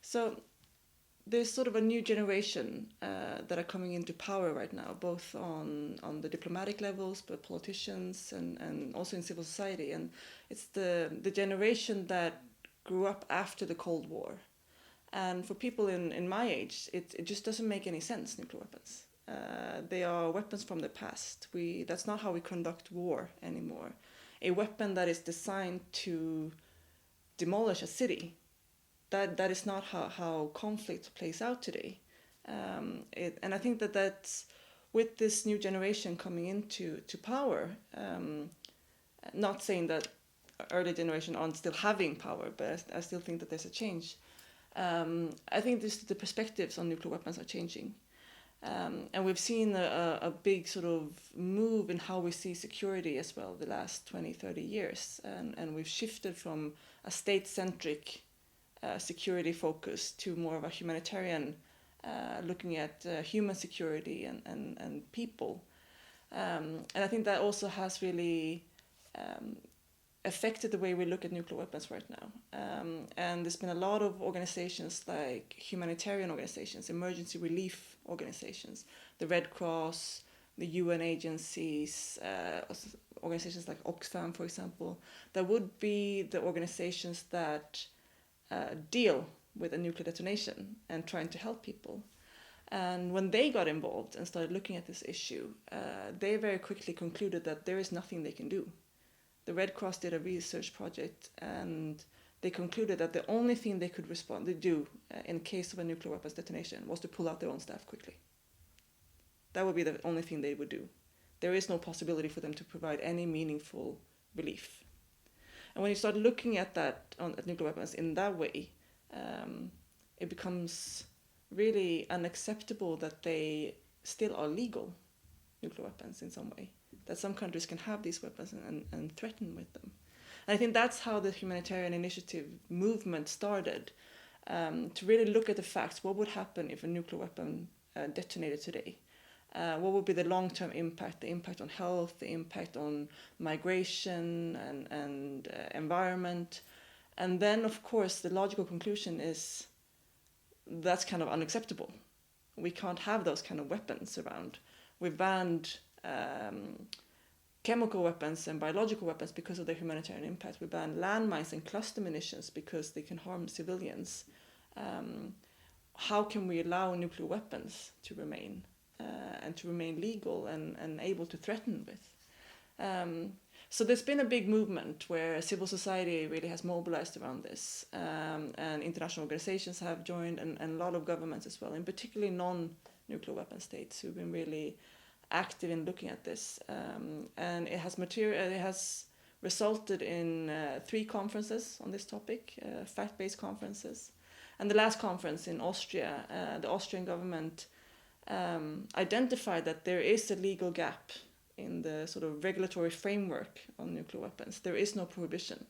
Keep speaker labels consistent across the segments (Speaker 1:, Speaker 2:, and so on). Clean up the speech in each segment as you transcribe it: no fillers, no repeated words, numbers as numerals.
Speaker 1: So there's sort of a new generation that are coming into power right now, both on the diplomatic levels, but politicians and also in civil society. And it's the generation that grew up after the Cold War. And for people in my age, it just doesn't make any sense, nuclear weapons. They are weapons from the past. That's not how we conduct war anymore. A weapon that is designed to demolish a city, that is not how conflict plays out today. And I think that's with this new generation coming into power, not saying that early generation aren't still having power, but I still think that there's a change. I think the perspectives on nuclear weapons are changing. And we've seen a big sort of move in how we see security as well the last 20, 30 years. And we've shifted from a state-centric security focus to more of a humanitarian, looking at human security and people. And I think that also has really affected the way we look at nuclear weapons right now. And there's been a lot of organizations like humanitarian organizations, emergency relief organizations, the Red Cross, the UN agencies, organizations like Oxfam, for example, that would be the organizations that deal with a nuclear detonation and trying to help people. And when they got involved and started looking at this issue, they very quickly concluded that there is nothing they can do. The Red Cross did a research project and they concluded that the only thing they could do in case of a nuclear weapons detonation was to pull out their own staff quickly. That would be the only thing they would do. There is no possibility for them to provide any meaningful relief. And when you start looking at that, at nuclear weapons in that way, it becomes really unacceptable that they still are legal, nuclear weapons in some way, that some countries can have these weapons and threaten with them. And I think that's how the Humanitarian Initiative movement started, to really look at the facts. What would happen if a nuclear weapon detonated today? What would be the long-term impact, the impact on health, the impact on migration and environment? And then, of course, the logical conclusion is that's kind of unacceptable. We can't have those kind of weapons around. We've banned chemical weapons and biological weapons because of their humanitarian impact. We banned landmines and cluster munitions because they can harm civilians. How can we allow nuclear weapons to remain and to remain legal and able to threaten with? So there's been a big movement where civil society really has mobilized around this, and international organizations have joined, and a lot of governments as well, and particularly non-nuclear weapon states who've been really active in looking at this. And it has resulted in 3 conferences on this topic, fact-based conferences. And the last conference in Austria, the Austrian government identified that there is a legal gap in the sort of regulatory framework on nuclear weapons. There is no prohibition.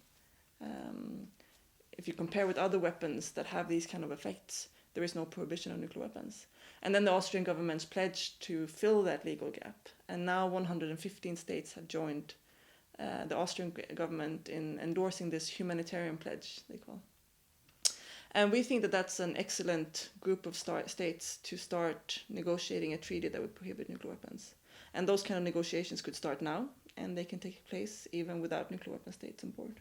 Speaker 1: If you compare with other weapons that have these kind of effects, there is no prohibition on nuclear weapons. And then the Austrian government pledged to fill that legal gap. And now 115 states have joined the Austrian government in endorsing this humanitarian pledge, they call. And we think that that's an excellent group of states to start negotiating a treaty that would prohibit nuclear weapons. And those kind of negotiations could start now, and they can take place even without nuclear weapon states on board.